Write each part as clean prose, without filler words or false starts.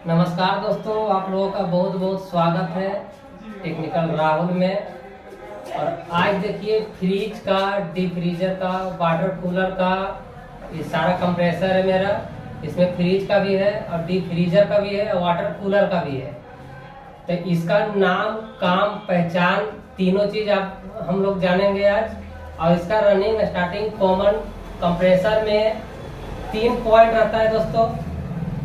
नमस्कार दोस्तों, आप लोगों का बहुत बहुत स्वागत है टेक्निकल राहुल में। और आज देखिए फ्रिज का, डीप फ्रीजर का, वाटर कूलर का ये सारा कंप्रेसर है मेरा। इसमें फ्रिज का भी है और डीप फ्रीजर का भी है और वाटर कूलर का भी है। तो इसका नाम, काम, पहचान तीनों चीज आप हम लोग जानेंगे आज। और इसका रनिंग स्टार्टिंग कॉमन कंप्रेसर में 3 पॉइंट रहता है दोस्तों।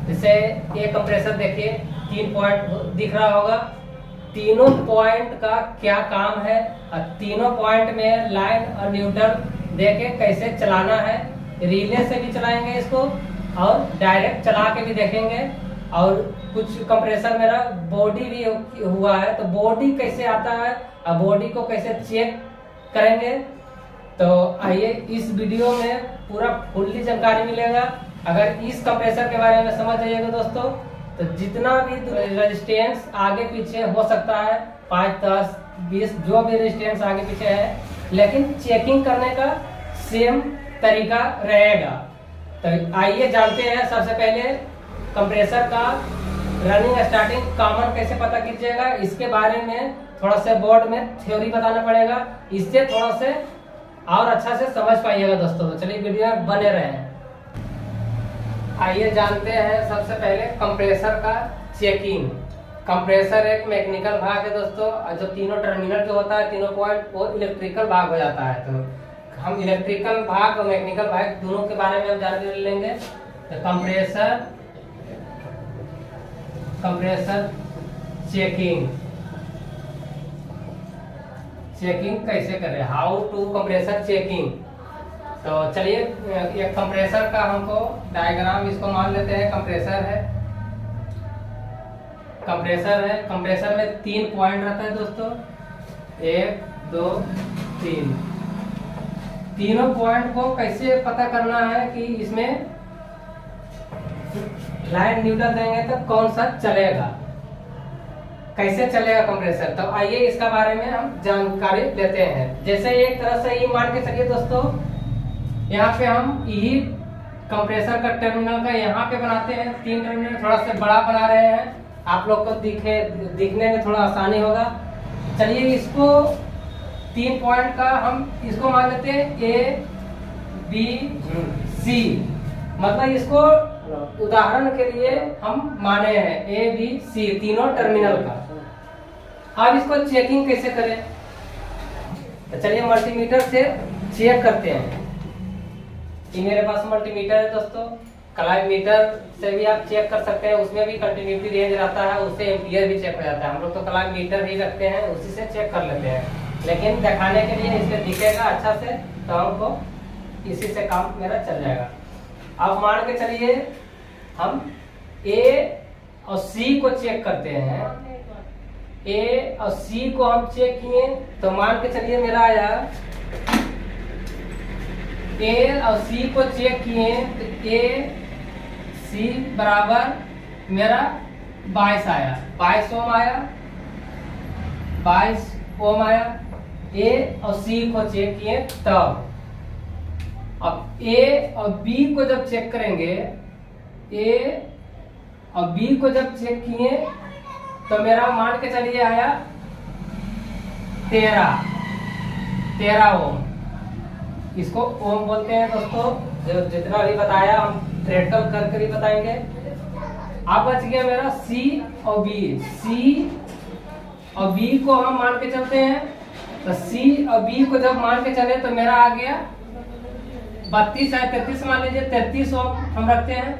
जैसे ये कंप्रेसर देखिए 3 पॉइंट दिख रहा होगा। तीनों पॉइंट का क्या काम है और तीनों पॉइंट में लाइन और न्यूट्रल देके कैसे चलाना है। रिले से भी चलाएंगे इसको और डायरेक्ट चला के भी देखेंगे। और कुछ कंप्रेसर मेरा बॉडी भी हुआ है, तो बॉडी कैसे आता है और बॉडी को कैसे चेक करेंगे। तो आइए इस वीडियो में पूरा फुल्ली जानकारी मिलेगा। अगर इस कंप्रेसर के बारे में समझ जाइएगा दोस्तों, तो जितना भी रेजिस्टेंस आगे पीछे हो सकता है, 5, 10, 20 जो भी रेजिस्टेंस आगे पीछे है, लेकिन चेकिंग करने का सेम तरीका रहेगा। तो आइए जानते हैं। सबसे पहले कंप्रेसर का रनिंग स्टार्टिंग कॉमन कैसे पता कीजिएगा, इसके बारे में थोड़ा सा बोर्ड में थ्योरी बताना पड़ेगा। इससे थोड़ा से और अच्छा से समझ पाइएगा दोस्तों। तो चलिए वीडियो में बने रहें। आइए जानते हैं सबसे पहले कंप्रेसर का चेकिंग। कंप्रेसर एक मैकेनिकल भाग है दोस्तों, और जो तीनों टर्मिनल जो होता है, तीनों पॉइंट, वो इलेक्ट्रिकल भाग हो जाता है। तो हम इलेक्ट्रिकल भाग और मैकेनिकल भाग दोनों के बारे में हम जानकारी लेंगे। तो कंप्रेसर चेकिंग कैसे करें, हाउ टू कंप्रेसर चेकिंग। तो चलिए एक कंप्रेसर का हमको डायग्राम इसको मान लेते हैं। कंप्रेसर है। कंप्रेसर में 3 पॉइंट रहता है दोस्तों, 1, 2, 3। तीनों पॉइंट को कैसे पता करना है कि इसमें लाइन न्यूट्रल देंगे तो कौन सा चलेगा, कैसे चलेगा कंप्रेसर। तो आइए इसका बारे में हम जानकारी लेते हैं। जैसे एक तरह से ये मान के चलिए दोस्तों, यहाँ पे हम यही कंप्रेसर का टर्मिनल का यहाँ पे बनाते हैं 3 टर्मिनल, थोड़ा सा बड़ा बना रहे हैं, आप लोग को दिखने में थोड़ा आसानी होगा। चलिए इसको 3 पॉइंट का हम इसको मान लेते हैं A, B, C। मतलब इसको उदाहरण के लिए हम माने हैं A, B, C तीनों टर्मिनल का। अब इसको चेकिंग कैसे करें, तो चलिए मल्टीमीटर से चेक करते हैं। ये मेरे पास मल्टीमीटर है दोस्तों। कलाई मीटर से भी आप चेक कर सकते हैं, उसमें भी कंटिन्यूटी रेंज रहता है, उससे एम्पियर भी चेक हो जाता है। हम लोग तो कलाई मीटर ही रखते हैं, उसी से चेक कर लेते हैं। लेकिन दिखाने के लिए इसमें दिखेगा अच्छा से, तो हमको इसी से काम मेरा चल जाएगा। अब मान के चलिए हम A और C को चेक करते हैं। A और C को हम चेक किए, तो मान के चलिए मेरा आया A और C को चेक किए, तो A C बराबर मेरा 22 आया, 22 ओम आया, 22 ओम आया। A और C को चेक किए तब। अब A और B को जब चेक करेंगे, A और B को जब चेक किए, तो मेरा मान के चलिए आया 13 ओम। इसको ओम बोलते हैं दोस्तों। जो जितना भी बताया हम थ्रेटल करके भी बताएंगे। अब बच गया मेरा C और B। C और B को हम मान के चलते हैं, तो C और B को जब मान के चले तो मेरा आ गया 32 है, 33 मान लीजिए, 33 ओम हम रखते हैं,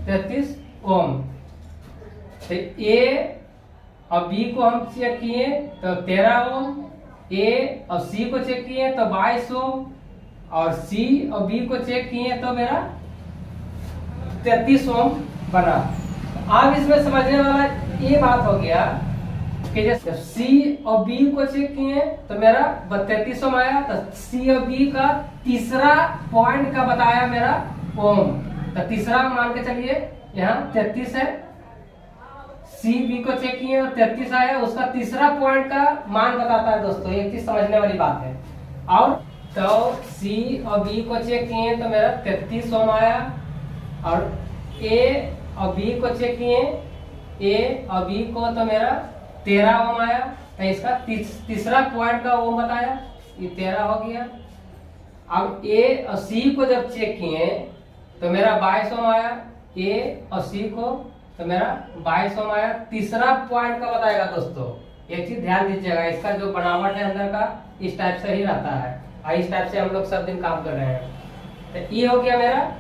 33 ओम। तो A और B को हम चेक किए तो 13 ओम, A और C को चेक किए तो 22 ओम, और C और B को चेक किए तो मेरा 33 ओम बना। अब इसमें समझने वाला ये बात हो गया कि जैसे C और B को चेक किए तो मेरा 33 ओम आया, तो C और B का तीसरा पॉइंट का बताया मेरा ओम, तो तीसरा मान के चलिए यहाँ 33 है। C B को चेक किए और 33 आया, उसका तीसरा पॉइंट का मान बताता है दोस्तों। एक चीज समझने वाली बात है। और तो C और B को चेक किए तो मेरा 33 ओम आया, और A और बी को चेक किए, ए और बी को तो मेरा 13 ओम आया, तो इसका तीसरा पॉइंट का ओम बताया, ये 13 हो गया। अब ए और सी को जब चेक किए तो मेरा 22 ओम आया, ए और सी को तो मेरा 22 ओम आया। तीसरा पॉइंट का बताएगा दोस्तों, एक चीज ध्यान दीजिएगा, इसका जो बनावट है अंदर का इस टाइप से ही रहता है, और इस टाइप से हम लोग सब दिन काम कर रहे हैं। तो ये हो गया मेरा,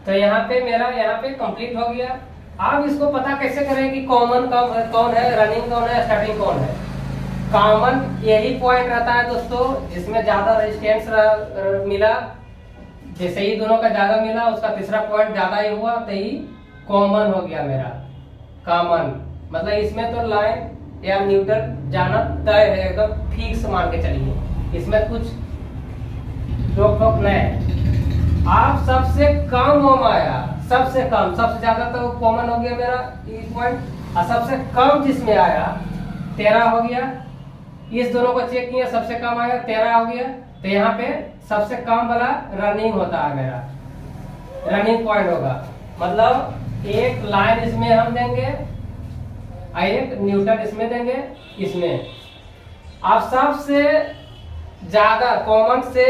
तो यहाँ पे मेरा यहाँ पे कंप्लीट हो गया। अब इसको पता कैसे करें कि कॉमन कौन है, रनिंग कौन है, स्टार्टिंग कौन है। कॉमन यही पॉइंट रहता है दोस्तों जिसमें ज्यादा रेजिस्टेंस मिला, जैसे ही दोनों का ज्यादा मिला उसका तीसरा पॉइंट ज्यादा ही हुआ, तो ही कॉमन हो गया मेरा। कॉमन मतलब इसमें तो लाइन या न्यूट्रल जाना तय है, एकदम फिक्स मान के चलिए, इसमें कुछ रोक टोक नहीं है। आप सबसे कम ओम आया, सबसे कम, सबसे ज्यादा तो कॉमन हो गया मेरा ये पॉइंट, और सबसे कम जिसमें आया 13 हो गया। इस दोनों को चेक किया, सबसे कम आया 13 हो गया, तो यहाँ पे सबसे कम वाला रनिंग होता है मेरा, रनिंग पॉइंट होगा। मतलब एक लाइन इसमें हम देंगे और एक न्यूट्रल इसमें देंगे, इसमें आप सबसे ज्यादा कॉमन से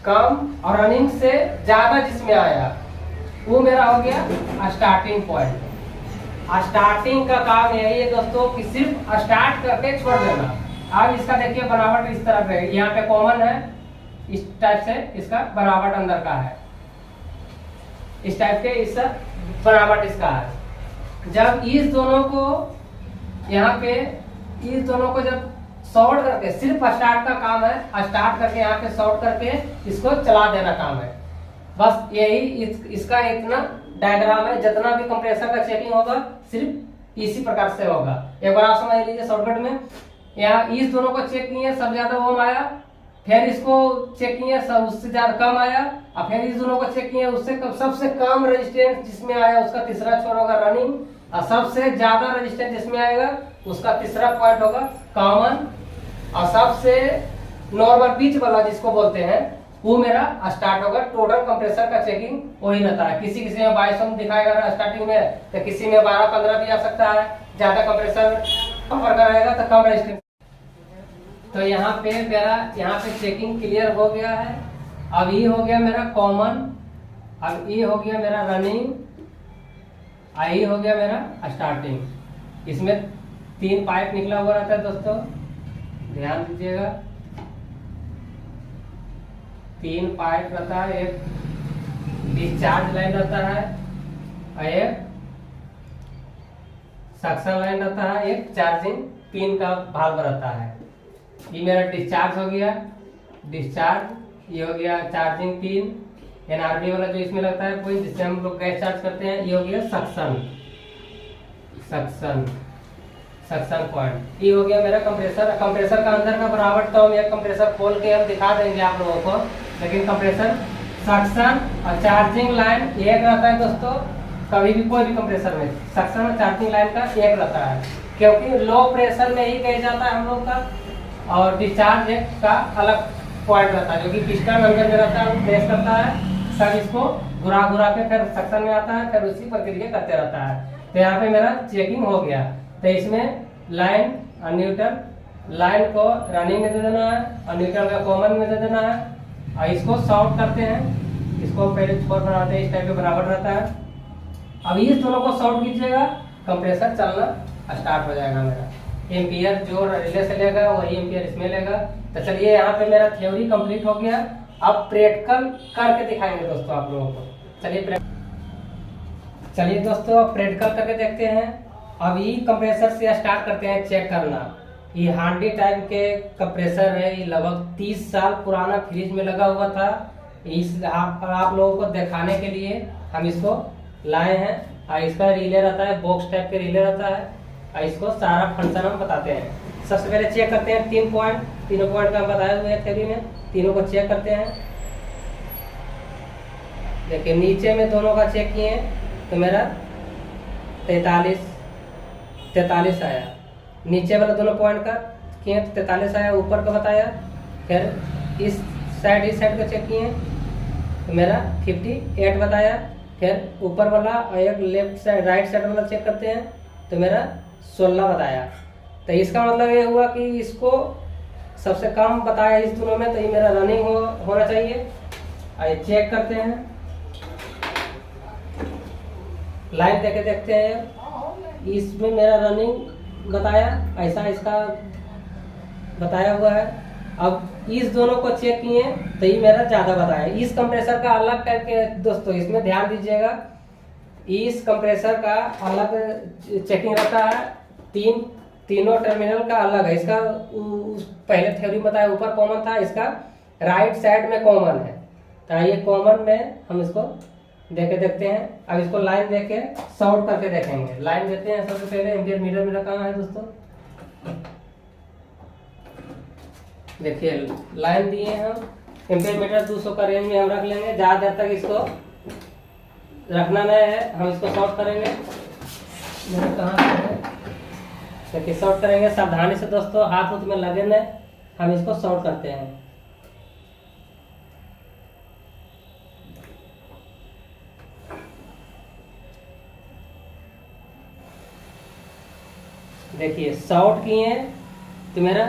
कम और रनिंग से ज्यादा जिसमें आया वो मेरा हो गया स्टार्टिंग पॉइंट। स्टार्टिंग का काम यही है दोस्तों कि सिर्फ स्टार्ट करके छोड़ देना। अब इसका देखिए बनावट इस तरह है, यहाँ पे कॉमन है, इस टाइप से इसका बनावट अंदर का है, इस टाइप के इसका बनावट इसका है। जब इस दोनों को यहाँ पे इस दोनों को जब शॉर्ट करके, सिर्फ स्टार्ट का काम है, स्टार्ट करके यहाँ पे शॉर्ट करके इसको चला देना काम है, बस यही इसका इतना डायग्राम है। जितना भी कंप्रेसर का चेकिंग होगा सिर्फ इसी प्रकार से होगा। एक बार आप समझ लीजिए शॉर्टकट में, यहाँ इस दोनों को चेक किए, सब ज्यादा ओम आया, फिर इसको चेक किए, सब उससे ज्यादा कम आया, और फिर इस दोनों को चेक किए, उससे सबसे कम रेजिस्टेंस जिसमें आया उसका तीसरा छोर होगा रनिंग, और सबसे ज्यादा रेजिस्टेंस जिसमें आएगा उसका तीसरा पॉइंट होगा कॉमन, और सबसे नॉर्मल बीच वाला जिसको बोलते हैं वो मेरा स्टार्ट होगा। टोटल कंप्रेसर का चेकिंग वही रहता है। किसी किसी में 22 ओम दिखाएगा स्टार्टिंग में, तो किसी में 12-15 भी आ सकता है। ज्यादा कंप्रेसर कवर का रहेगा तो कम रेजिस्टेंस। तो यहाँ पे मेरा यहाँ पे चेकिंग क्लियर हो गया है। अब ये हो गया मेरा कॉमन, अब ये हो गया मेरा रनिंग, ये हो गया मेरा स्टार्टिंग। इसमें 3 पाइप निकला हुआ रहता है दोस्तों, ध्यान दीजिएगा। 3 पाइप रहता है, एक डिस्चार्ज लाइन रहता है और एक सक्शन लाइन रहता है, एक चार्जिंग पिन का भाग रहता है। ये मेरा डिस्चार्ज हो गया, डिस्चार्ज ये हो गया चार्जिंग पिन, एनआरबी वाला जो इसमें लगता है कोई, जिससे हम लोग गैस चार्ज करते हैं। ये हो गया सक्शन, सक्शन सक्शन पॉइंट। ये हो गया मेरा कंप्रेसर। कंप्रेसर का अंदर का बनावट तो हम एक कंप्रेसर खोल के हम दिखा देंगे आप लोगों को, लेकिन कंप्रेसर सक्शन और चार्जिंग लाइन एक रहता है दोस्तों। कभी भी कोई भी कंप्रेसर में सक्शन और चार्जिंग लाइन का एक रहता है, क्योंकि लो प्रेशर में ही कहा जाता है हम लोग का, और डिस्चार्ज का अलग पॉइंट रहता है, जो कि पिस्टन अंदर में रहता है, वो प्रेस करता है, सब इसको घुरा घुरा के फिर सक्शन में आता है, फिर उसी प्रक्रिया करते रहता है। तो यहाँ पे मेरा चेकिंग हो गया। तो इसमें लाइन और न्यूट्रल, लाइन को रनिंग में दे देना है और न्यूट्रल का कॉमन में दे देना है, और इसको शॉर्ट करते हैं, इसको पहले छोर बनाते हैं, इस टाइप में बराबर रहता है। अब इस दोनों को शॉर्ट कीजिएगा, कंप्रेसर चलना स्टार्ट हो जाएगा मेरा। एम्पियर जो रिले से लेगा वही एम्पियर इसमें लेगा। तो चलिए यहाँ पे मेरा थ्योरी कंप्लीट हो गया। अब प्रैक्टिकल करके दिखाएंगे दोस्तों आप लोगों को। चलिए दोस्तों प्रैक्टिकल करके देखते हैं। अब ये कंप्रेसर से स्टार्ट करते हैं चेक करना। ये हांडी टाइप के कंप्रेसर है, ये लगभग 30 साल पुराना फ्रिज में लगा हुआ था। इस आप लोगों को दिखाने के लिए हम इसको लाए हैं, और इसका रिले रहता है, बॉक्स टाइप के रिले रहता है, और इसको सारा फंक्शन हम बताते हैं। सबसे पहले चेक करते हैं 3 पॉइंट, तीनों पॉइंट का बताए हुए हैं थ्योरी में, तीनों को चेक करते हैं। देखिए नीचे में दोनों का चेक किए तो मेरा 43 आया। नीचे वाला दोनों पॉइंट का किए तो 43 आया, ऊपर का बताया। फिर इस साइड का चेक किए तो मेरा 58 बताया। फिर ऊपर वाला और एक लेफ्ट साइड राइट साइड वाला चेक करते हैं तो मेरा 16 बताया। तो इसका मतलब ये हुआ कि इसको सबसे कम बताया इस दोनों में, तो ये मेरा रनिंग होना चाहिए। आइए चेक करते हैं, लाइन देके देखते हैं। इसमें मेरा रनिंग बताया, ऐसा इसका बताया हुआ है। अब इस दोनों को चेक किए तो ये मेरा ज्यादा बताया। इस कंप्रेसर का अलग करके दोस्तों इसमें ध्यान दीजिएगा, इस कंप्रेसर का अलग चेकिंग रहता है। तीनों टर्मिनल का अलग है। इसका पहले थ्योरी बताया ऊपर कॉमन था, इसका राइट साइड में कॉमन है। तो ये कॉमन में हम इसको देके देखते हैं। अब इसको लाइन देके शॉर्ट करके देखेंगे। लाइन देते हैं सबसे पहले। एम्पियर मीटर मेरा कहाँ है दोस्तों, देखिए लाइन दिए हम। एम्पियर मीटर 200 का रेंज में हम रख लेंगे। ज्यादा देर तक इसको रखना नहीं है, हम इसको शॉर्ट करेंगे। मेरा कहाँ है, देखिए शॉर्ट करेंगे सावधानी से दोस्तों, हाथ उत में लगे नहीं। हम इसको शॉर्ट करते हैं। देखिए शॉर्ट किए तो मेरा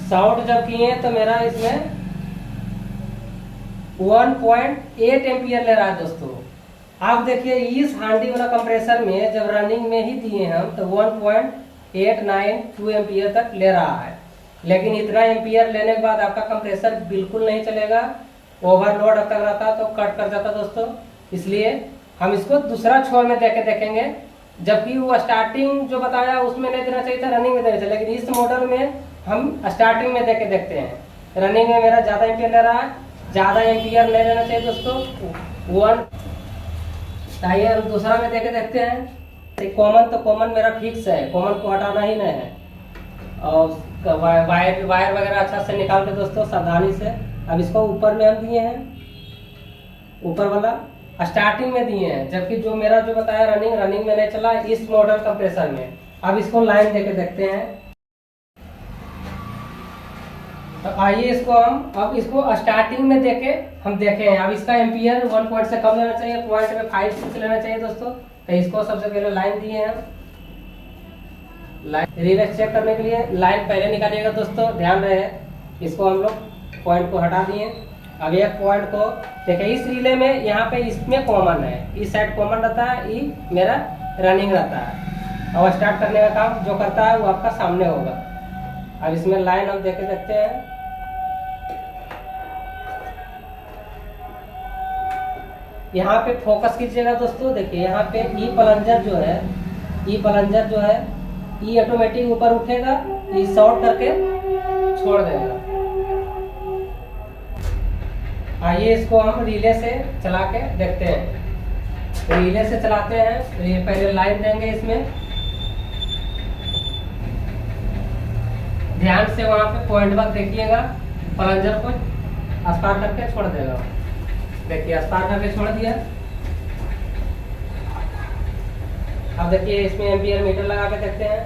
शॉर्ट जब किए तो मेरा इसमें 1.8 एम्पियर ले रहा है दोस्तों। आप देखिए इस हांडी वाला कंप्रेसर में जब रनिंग में ही दिए हम तो 1.892 एम्पियर तक ले रहा है। लेकिन इतना एम्पियर लेने के बाद आपका कंप्रेसर बिल्कुल नहीं चलेगा, ओवरलोड अब तक रहता तो कट कर जाता दोस्तों। इसलिए हम इसको दूसरा छोर में देके देखेंगे, जबकि वो स्टार्टिंग जो बताया उसमें नहीं देना चाहिए था, रनिंग में देना चाहिए। लेकिन इस मॉडल में हम स्टार्टिंग में देके देखते हैं। रनिंग में मेरा ज्यादा एम्पियर ले रहा है, ज्यादा एम्पियर नहीं लेना चाहिए दोस्तों। 1 आइए हम दूसरा में देके देखते हैं। कॉमन तो कॉमन मेरा फिक्स है, कॉमन को हटाना ही नहीं है। और वायर वगैरह अच्छा से निकाल के दोस्तों सावधानी से। अब इसको ऊपर में हम दिए हैं, ऊपर वाला स्टार्टिंग में दिए हैं, जबकि जो मेरा जो बताया रनिंग में नहीं चला इस मॉडल कंप्रेसर में। अब इसको लाइन देके देखते हैं। तो आइए इसको हम अब इसको स्टार्टिंग में देके हम देखें। अब इसका एम्पियर 1 पॉइंट से कम लेना चाहिए, पॉइंट में 5 6 लेना चाहिए दोस्तों। तो इसको सबसे पहले लाइन दिए हैं। लाइन रिले चेक करने के लिए लाइन पहले निकालिएगा दोस्तों, ध्यान रहे। इसको हम लोग पॉइंट को हटा दिए। अब एक पॉइंट को देखिए, इस रिले में यहाँ पे इसमें कॉमन है, इस साइड कॉमन रहता है, ये मेरा रनिंग रहता है। और स्टार्ट करने का काम जो करता है वो आपका सामने होगा। अब इसमें लाइन हम देखे देखते हैं। यहाँ पे फोकस कीजिएगा दोस्तों। देखिए यहाँ पे ई प्लंजर जो है, ये ऑटोमेटिक ऊपर उठेगा, ये शॉर्ट करके छोड़ देगा। आइए इसको हम रिले से चला के देखते हैं। रिले से चलाते हैं, पहले लाइन देंगे इसमें। ध्यान से वहां पे पॉइंट वर्क देखिएगा, प्लंजर को अस्पार करके छोड़ देगा। देखिए अस्पार करके छोड़ दिया। अब देखिए इसमें एम्पियर मीटर लगा के देखते हैं।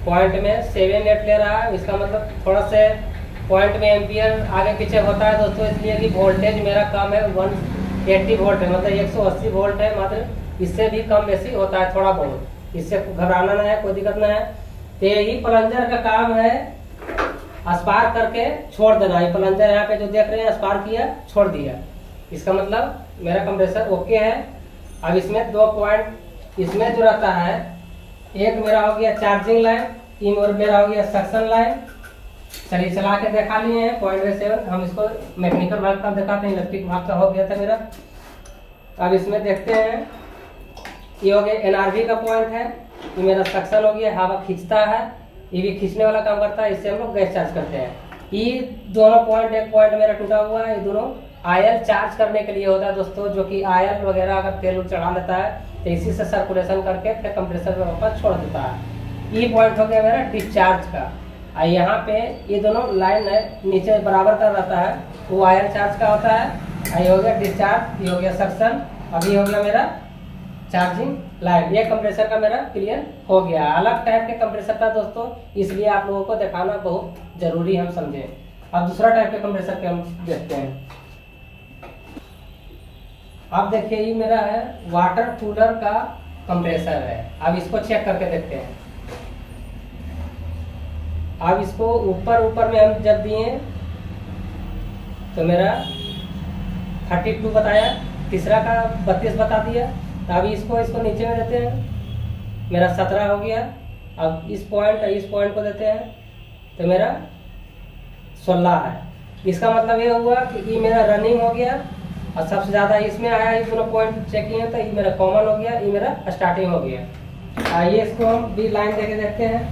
पॉइंट में 7.8 ले रहा है, इसका मतलब थोड़ा से पॉइंट में एम्पियर आगे पीछे होता है दोस्तों, इसलिए कि वोल्टेज मेरा कम है, 180 वोल्ट है, मतलब 180 वोल्ट है मात्र। इससे भी कम बेसी होता है थोड़ा बहुत, इससे घबराना नहीं है, कोई दिक्कत नहीं है। तो यही प्लंजर का काम है, अस्पार करके छोड़ देना। ये प्लंजर यहाँ पे जो देख रहे हैं अस्पार किया, छोड़ दिया, इसका मतलब मेरा कंप्रेसर ओके है। अब इसमें 2 पॉइंट इसमें जो रहता है, एक मेरा हो गया चार्जिंग लाइन, ये मेरा हो गया सक्शन लाइन। चलिए चला के दिखा लिए हैं 0.7। हम इसको मैकेनिकल भाग का दिखाते हैं, इलेक्ट्रिक भाग का हो गया था मेरा। अब इसमें देखते हैं, ये हो गया एनआरवी का पॉइंट है, ये मेरा सक्शन हो गया, हवा खींचता है, ये भी खींचने वाला काम करता है, इससे हम लोग गैस चार्ज करते हैं। ये दोनों पॉइंट, एक पॉइंट मेरा टूटा हुआ है, ये दोनों आयल चार्ज करने के लिए होता है दोस्तों, जो कि आयल वगैरह अगर तेल चढ़ा लेता है तो इसी से सर्कुलेशन करके फिर कंप्रेसर में वापस छोड़ देता है। ये पॉइंट हो गया मेरा डिस्चार्ज का। यहाँ पे ये दोनों लाइन है नीचे बराबर का रहता है, वो आयल चार्ज का होता है। ये हो गया डिस्चार्ज, ये हो गया सक्शन, अभी हो गया मेरा चार्जिंग लाइन। ये कंप्रेसर का मेरा क्लियर हो गया। अलग टाइप के कंप्रेसर था दोस्तों, इसलिए आप लोगों को दिखाना बहुत जरूरी हम समझे। अब दूसरा टाइप के कंप्रेसर के हम देखते हैं। अब देखिए ये मेरा है वाटर कूलर का कंप्रेसर है। अब इसको चेक करके देखते हैं। अब इसको ऊपर में हम जब दिए तो मेरा 32 बताया, तीसरा का 32 बता दिया। तो अभी इसको नीचे में देते हैं, मेरा 17 हो गया। अब इस पॉइंट को देते हैं तो मेरा 16 है। इसका मतलब ये हुआ कि ये मेरा रनिंग हो गया और सबसे ज़्यादा इसमें आया। ये दोनों पॉइंट चेक किए तो ये मेरा कॉमन हो गया, ये मेरा स्टार्टिंग हो गया। आइए इसको हम भी लाइन देके देखते हैं।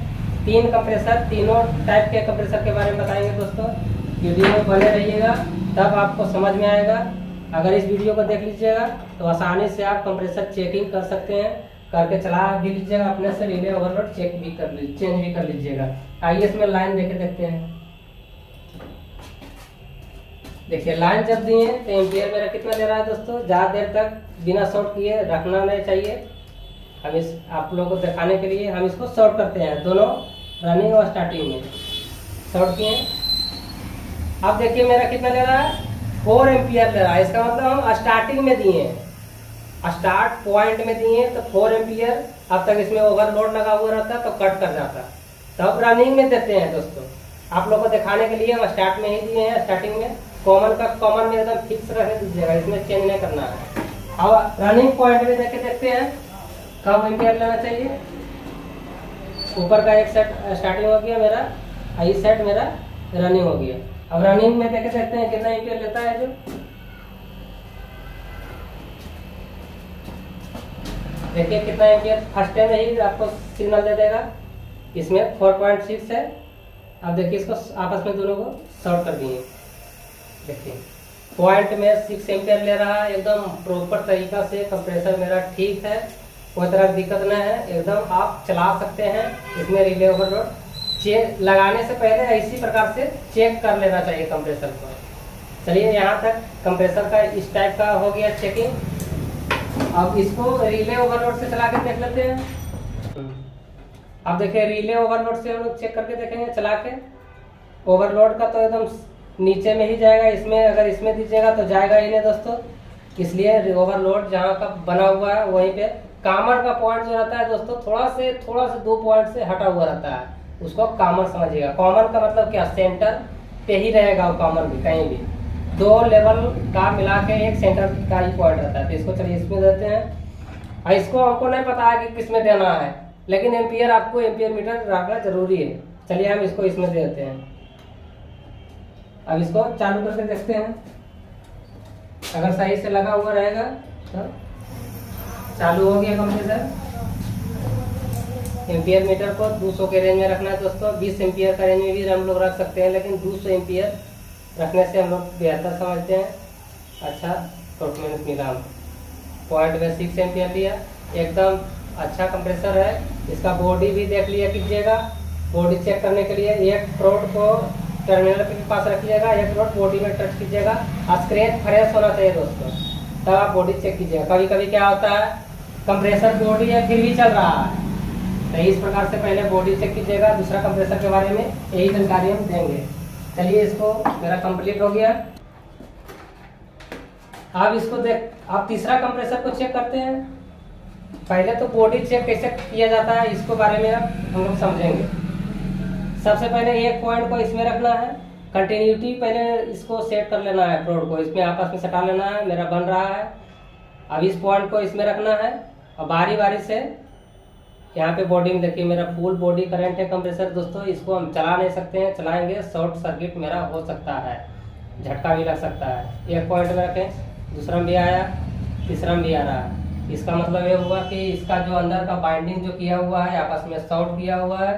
3 कंप्रेसर, तीनों टाइप के कंप्रेसर के बारे में बताएंगे दोस्तों। वीडियो में बने रहिएगा तब आपको समझ में आएगा। अगर इस वीडियो को देख लीजिएगा तो आसानी से आप कंप्रेसर चेकिंग कर सकते हैं, करके चला भी लीजिएगा अपने से, रिले ओवरलोड चेंज भी कर लीजिएगा। आइए इसमें लाइन देके देखते हैं। देखिए लाइन जब दिए तो एम्पियर मेरा कितना दे रहा है दोस्तों। ज़्यादा देर तक बिना शॉर्ट किए रखना नहीं चाहिए। हम इस आप लोगों को दिखाने के लिए हम इसको शॉर्ट करते हैं, दोनों रनिंग और स्टार्टिंग में शॉर्ट किए। अब देखिए मेरा कितना ले रहा है, 4 एम्पियर ले रहा है। इसका मतलब हम स्टार्टिंग में दिए, स्टार्ट पॉइंट में दिए तो 4 एम्पियर। अब तक इसमें ओवरलोड लगा हुआ रहता तो कट कर जाता। तब रनिंग में देते हैं दोस्तों, आप लोग को दिखाने के लिए हम स्टार्ट में ही दिए हैं। स्टार्टिंग में कॉमन में एकदम फिक्स रख दीजिएगा, इसमें चेंज नहीं करना है। अब रनिंग पॉइंट में देखे देखते हैं कब एम्पियर लेना चाहिए। ऊपर का एक सेट स्टार्टिंग हो गया मेरा, इस सेट मेरा रनिंग हो गया। अब रनिंग में देखे देखते हैं कितना एम्पियर लेता है। जो देखिए कितना एम्पियर फर्स्ट टाइम ही आपको सिग्नल दे देगा। इसमें 4.6 है। अब देखिए इसको आपस में दोनों को शॉर्ट कर दिए। देखिए पॉइंट में 6 एम्पियर ले रहा है, एकदम प्रॉपर तरीका से कंप्रेसर मेरा ठीक है, कोई तरह की दिक्कत नहीं है, एकदम आप चला सकते हैं। इसमें रिले ओवरलोड चेक लगाने से पहले इसी प्रकार से चेक कर लेना चाहिए कंप्रेसर को। चलिए यहाँ तक कंप्रेसर का इस टाइप का हो गया चेकिंग। अब इसको रिले ओवरलोड से चला के देख लेते हैं। अब देखिए रिले ओवरलोड से हम लोग चेक करके देखेंगे चला के। ओवरलोड का तो एकदम नीचे में ही जाएगा, इसमें अगर इसमें दीजिएगा तो जाएगा ही नहीं दोस्तों। इसलिए ओवरलोड जहाँ का बना हुआ है वहीं पे कामर का पॉइंट जो रहता है दोस्तों, थोड़ा से 2 पॉइंट से हटा हुआ रहता है, उसको कामर समझिएगा। कॉमन का मतलब क्या, सेंटर पे ही रहेगा वो कॉमन भी, कहीं भी 2 लेवल का मिला के एक सेंटर का ही पॉइंट रहता है। तो इसको चलिए इसमें देते हैं। और इसको हमको नहीं पता है कि किस में देना है, लेकिन एम्पियर आपको एम्पियर मीटर रखना जरूरी है। चलिए हम इसको इसमें दे देते हैं। अब इसको चालू करके देखते हैं, अगर सही से लगा हुआ रहेगा तो चालू हो गया कंप्रेसर। एम्पियर मीटर को 200 के रेंज में रखना है दोस्तों। 20 एम्पियर का रेंज में भी हम लोग रख सकते हैं, लेकिन 200 एम्पियर रखने से हम लोग बेहतर समझते हैं, अच्छा परफॉर्मेंस मिला। हम पॉइंट में 6 एम्पियर लिया, एकदम अच्छा कंप्रेसर है। इसका बॉडी भी देख लिया कीजिएगा। बॉडी चेक करने के लिए एक प्रोड को टर्मिनल के पास रखिएगा, एक प्रोड बॉडी में टच कीजिएगा। स्क्रैच फ्रेश होना चाहिए दोस्तों, तब आप बॉडी चेक कीजिएगा। कभी कभी क्या होता है, कंप्रेसर बॉडी है फिर भी चल रहा है, तो इस प्रकार से पहले बॉडी चेक कीजिएगा। दूसरा कंप्रेसर के बारे में यही जानकारी हम देंगे। चलिए इसको मेरा कंप्लीट हो गया। अब इसको आप तीसरा कंप्रेसर को चेक करते हैं। पहले तो बॉडी चेक कैसे किया जाता है इसको बारे में अब हम लोग समझेंगे। सबसे पहले एक पॉइंट को इसमें रखना है, कंटिन्यूटी पहले इसको सेट कर लेना है, प्रोड को इसमें आपस में सटा लेना है। मेरा बन रहा है। अब इस पॉइंट को इसमें रखना है और बारी बारी से यहाँ पे बॉडी में देखिए मेरा फुल बॉडी करंट है कंप्रेसर दोस्तों। इसको हम चला नहीं सकते हैं, चलाएंगे शॉर्ट सर्किट मेरा हो सकता है, झटका भी लग सकता है। एक पॉइंट में रखें, दूसरा में भी आया, तीसरा में भी आ रहा है। इसका मतलब ये हुआ कि इसका जो अंदर का बाइंडिंग जो किया हुआ है, आपस में शॉर्ट किया हुआ है,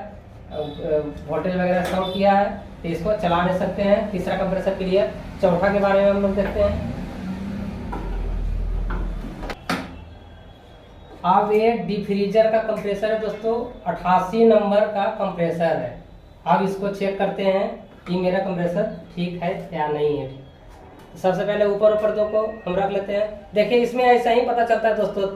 वोल्टेज वगैरह शॉर्ट किया है, तो इसको चला नहीं सकते हैं। तीसरा कंप्रेसर क्लियर। चौथा के बारे में हम लोग देखते हैं। अब ये डिफ्रीजर का कंप्रेसर है दोस्तों, 88 नंबर का कंप्रेसर है। अब इसको चेक करते हैं कि मेरा कंप्रेसर ठीक है या नहीं है। सबसे पहले ऊपर 2 को हम रख लेते हैं। देखिए इसमें ऐसा ही पता चलता है दोस्तों,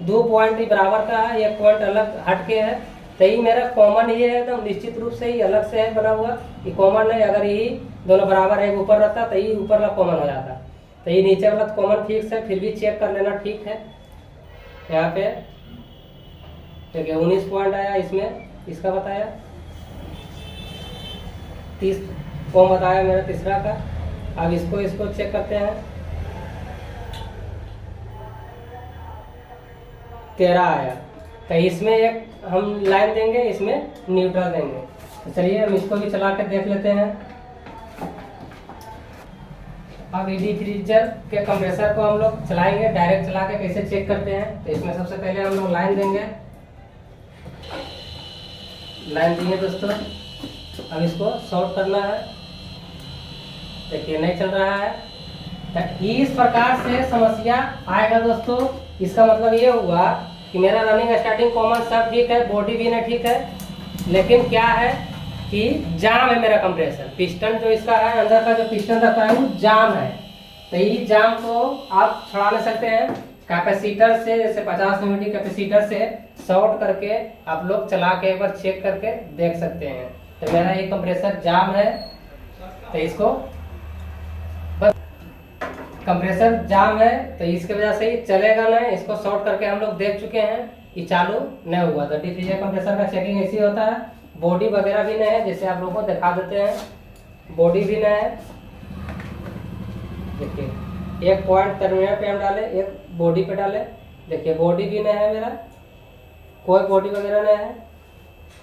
2 पॉइंट ही बराबर का है, 1 पॉइंट अलग हट के है, तो ये मेरा कॉमन ही है, एकदम निश्चित रूप से ही अलग से है बना हुआ। ये कॉमन है, अगर यही दोनों बराबर है ऊपर रहता तो ये ऊपर का कॉमन हो जाता। तो ये नीचे वाला कॉमन फिक्स है, फिर भी चेक कर लेना ठीक है। यहाँ पे देखिए 19 पॉइंट आया, इसमें इसका बताया 30 ओम बताया मेरा तीसरा का। अब इसको चेक करते हैं। 13 आया, तो इसमें एक हम लाइन देंगे, इसमें न्यूट्रल देंगे। तो चलिए हम इसको भी चला के देख लेते हैं। अब डिफ्रीजर के कंप्रेसर को हम लोग चलाएंगे, डायरेक्ट चला के कैसे चेक करते हैं। तो इसमें सबसे पहले हम लोग लाइन देंगे, लाइन दिए दोस्तों। अब इसको शॉर्ट करना है, देखिए नहीं चल रहा है। तो इस प्रकार से समस्या आएगा दोस्तों। इसका मतलब ये हुआ कि मेरा रनिंग स्टार्टिंग कॉमन सब ठीक है, बॉडी भी नहीं ठीक है, लेकिन क्या है कि जाम है मेरा कंप्रेसर। पिस्टन जो इसका है, अंदर का जो पिस्टन रहता है वो जाम है। तो ये जाम को आप छुड़ा नहीं सकते हैं कैपेसिटर से, जैसे 50 यूनिट कैपेसिटर से शॉर्ट करके आप लोग चला के एक बार चेक करके देख सकते हैं। तो मेरा ये कंप्रेसर जाम है, तो इसको कंप्रेसर जाम है तो इसके वजह से ही चलेगा नहीं। इसको शॉर्ट करके हम लोग देख चुके हैं, ये चालू नहीं हुआ। तो डिफ्यूजर कंप्रेसर का चेकिंग ऐसे होता है। बॉडी वगैरह भी नहीं है, जैसे आप लोगों को दिखा देते हैं, बॉडी भी नहीं है। देखिए 1 पॉइंट टर्मिनल पे हम डाले, 1 बॉडी पे डाले, देखिए बॉडी भी नहीं है मेरा, कोई बॉडी वगैरह नहीं है।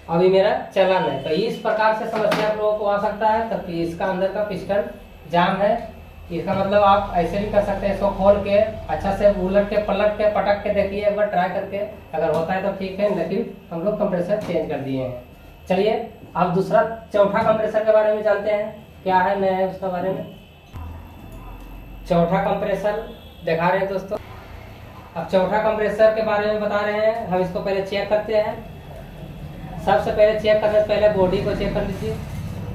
अभी मेरा चला नहीं। तो इस प्रकार से समस्या आप लोगों को आ सकता है। तब इसका अंदर का पिस्टन जाम है। इसका मतलब आप ऐसे भी कर सकते हैं, इसको खोल के अच्छा से उलट के पलट के पटक के देखिए एक बार ट्राई करके, अगर होता है तो ठीक है, लेकिन हम लोग कंप्रेसर चेंज कर दिए हैं। चलिए अब दूसरा चौथा कंप्रेसर के बारे में जानते हैं, क्या है नया है उसके बारे में। चौथा कंप्रेसर दिखा रहे हैं दोस्तों। अब चौथा कंप्रेसर के बारे में बता रहे हैं। हम इसको पहले चेक करते हैं। सबसे पहले चेक करने से पहले बॉडी को चेक कर लीजिए।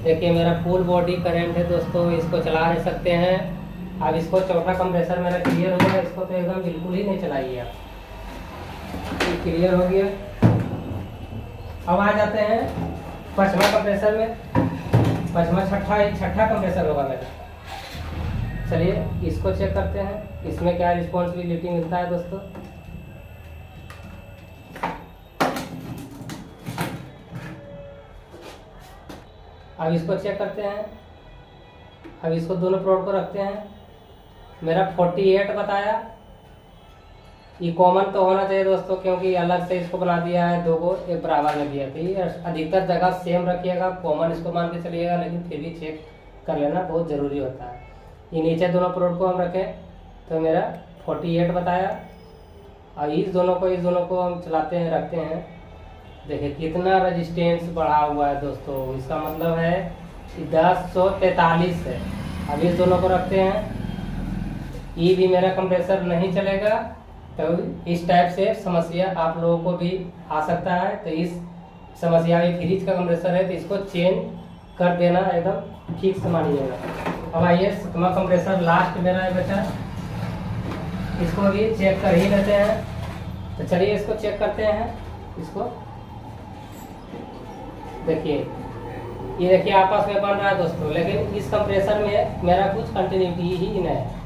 देखिए मेरा फुल बॉडी करंट है दोस्तों, इसको चला नहीं सकते हैं। अब इसको चौथा कंप्रेसर मेरा क्लियर हो गया, इसको तो एकदम बिल्कुल ही नहीं चलाइए आप, क्लियर हो गया। अब आ जाते हैं पांचवा कंप्रेसर में, पांचवा छठा कंप्रेसर होगा मेरा। चलिए इसको चेक करते हैं, इसमें क्या रिस्पॉन्सिबिलिटी मिलता है दोस्तों। अब इसको चेक करते हैं। अब इसको दोनों प्रोड को रखते हैं। मेरा 48 बताया। ये कॉमन तो होना चाहिए दोस्तों, क्योंकि अलग से इसको बना दिया है, दो को एक बराबर में दिया। तो ये अधिकतर जगह सेम रखिएगा, कॉमन इसको मान के चलिएगा, लेकिन फिर भी चेक कर लेना बहुत ज़रूरी होता है। ये नीचे दोनों प्रोड को हम रखें तो मेरा 48 बताया। और इस दोनों को हम चलाते हैं, रखते हैं। देखिए कितना रेजिस्टेंस बढ़ा हुआ है दोस्तों, इसका मतलब है कि 1043 है। अब इस दोनों को रखते हैं। ये भी मेरा कंप्रेसर नहीं चलेगा। तो इस टाइप से समस्या आप लोगों को भी आ सकता है। तो इस समस्या में फ्रिज का कंप्रेसर है तो इसको चेंज कर देना, एकदम ठीक से मानिएगा। अब आइए 7वां कंप्रेसर लास्ट मेरा है बचा, इसको भी चेक कर ही लेते हैं। तो चलिए इसको चेक करते हैं। इसको देखिए, ये देखिए आपस में बन रहा है दोस्तों, लेकिन इस कंप्रेसर में मेरा कुछ कंटिन्यूटी ही नहीं है।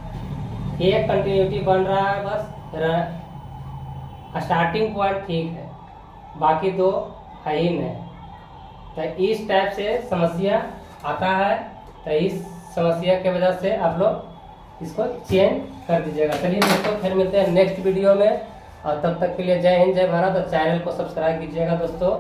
एक कंटिन्यूटी बन रहा है बस, स्टार्टिंग पॉइंट ठीक है, बाकी दो है ही नहीं। तो इस टाइप से समस्या आता है। तो इस समस्या के वजह से आप लोग इसको चेंज कर दीजिएगा। चलिए दोस्तों फिर मिलते हैं नेक्स्ट वीडियो में, और तब तक के लिए जय हिंद जय भारत। और चैनल को सब्सक्राइब कीजिएगा दोस्तों।